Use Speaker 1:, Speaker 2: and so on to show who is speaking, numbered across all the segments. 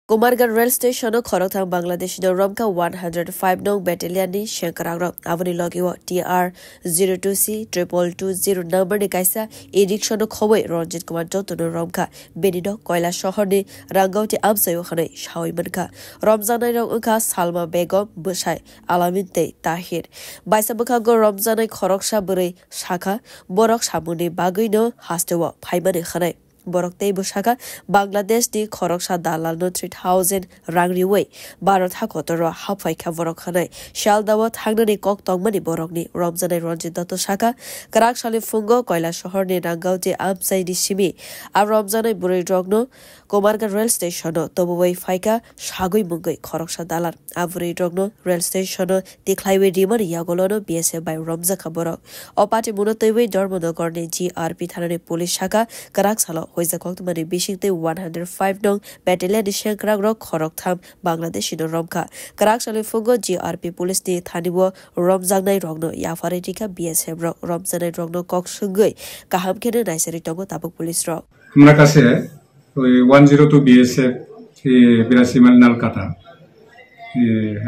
Speaker 1: Kumargan Rail Station Khorokthang Bangladesh Romka 105 nong battalion ni Shankarang Avani Logiwo TR 02C 2220 number ni kaisa ediction khoboi Ranjit Kumar Jotono Romka Benido Koila Shohor ni Rangauti Amsayo Khane Shawi Manka Ramzanai Rong Unka Salma Begum Bushai Alaminte Tahir Baisabaka go Ramzanai Khoroksha Bure Shaka Borok Shamuni Baguino Hastewa Paimani Khane Borokte Bushaka Bangladesh di Khoroksha Dalal no 3000 Rangriway Barat Hakotoro Hapfai Kavorokhanai Shaldawa Hangnani Kok Tongmani Borokni Ramzanai Ranjit Dato Shaka Karak Shali Fungo Koila Shohor ni Rangauti Amsai di Shimi A Ramzanai Buri Drogno Kumargan Rail Station Tobuwai Faika Shagui Mungai Khoroksha Dalar Avuri Drogno Rail Station Tiklaiwe Dimani Yagolono BSF by Ramza Kaborok Opati Munotewe Dormono ni GRP Thanani Police Shaka Karak Salo Hoiza Koktumani Bishingte 105 nong battalion ni Shankarang Khoroktham Bangladesh no Romka Karak Shali Fungo GRP Police ni Thanibo Ramjangnai Rongno Yafaritika BSF Rok Ramjanai Rongno Kok Sungui Kaham Kene Naisari Tongo Tabuk Police Rok
Speaker 2: हमरा কাছে ওই 102 BSF বিরাসিমাল নালকাতা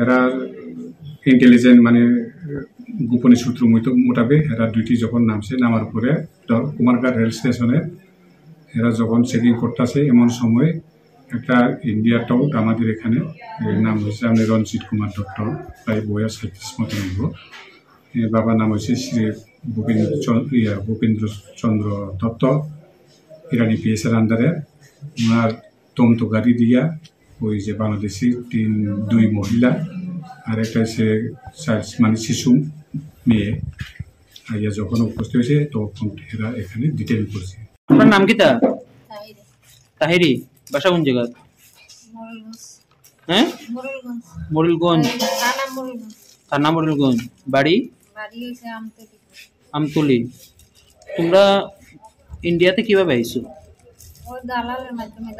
Speaker 2: এরা intelligent মানে গোপনীয় সূত্র মোতাবেক এরা দুইটি যখন নামছে নামার পরে কুমারঘাট রেল স্টেশনে এরা যখন চেকিং করতেছে এমন সময় একটা ইন্ডিয়াটাও আমাদের এখানে নাম হচ্ছে আমি রঞ্জিত কুমার দত্ত প্রায় বয়স 37 মতো হইব বাবার নাম হচ্ছে শ্রী ভূপেন্দ্র চন্দ্র দত্ত ইরানি পিএসের আন্ডারে ওনার টমটো গাড়ি দিয়া ওই যে বাংলাদেশি দুই মহিলা আর একটা হচ্ছে মানে শিশু মেয়ে আইয়া যখন উপস্থিত হয়েছে তখন এরা এখানে ডিটেইন করছে।
Speaker 3: আপনার নাম কি? তাহিরি। বাসা কোন জায়গা? হ্যাঁ, মরিলগঞ্জ। থানা মরিলগঞ্জ। বাড়ি হইছে আমতলি। তোমরা ইন্ডিয়াতে কিভাবে আইছো?
Speaker 4: ওই দালালের মাধ্যমে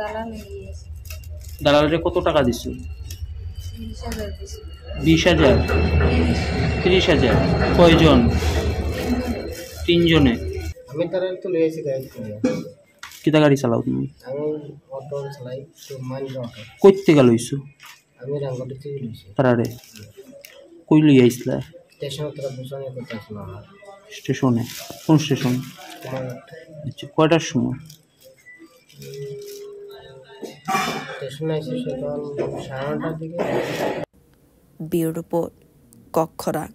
Speaker 3: দালালের কত টাকা দিছো?
Speaker 4: 20,000 দিছি।
Speaker 3: 20,000 30,000 কয়জন? 3 জনে।
Speaker 5: আমি তারা তো লইছি গাড়ি করে।
Speaker 3: কিটা গাড়ি চালাও তুমি?
Speaker 5: আমি অটো চালাই, তো মাইন্ড অটো।
Speaker 3: কই থেকে লইছো?
Speaker 5: আমি রাঙ্গামাটি থেকে লইছি।
Speaker 3: তারারে কই লই আইছলা?
Speaker 5: স্টেশন তোরা বুঝানি করতে আসলাম।
Speaker 3: স্টেশনে? কোন স্টেশন? আচ্ছা, কয়টার সময়?
Speaker 5: স্টেশনে এসে সকাল 9:30টার দিকে।
Speaker 1: Bureau Report Kokkhora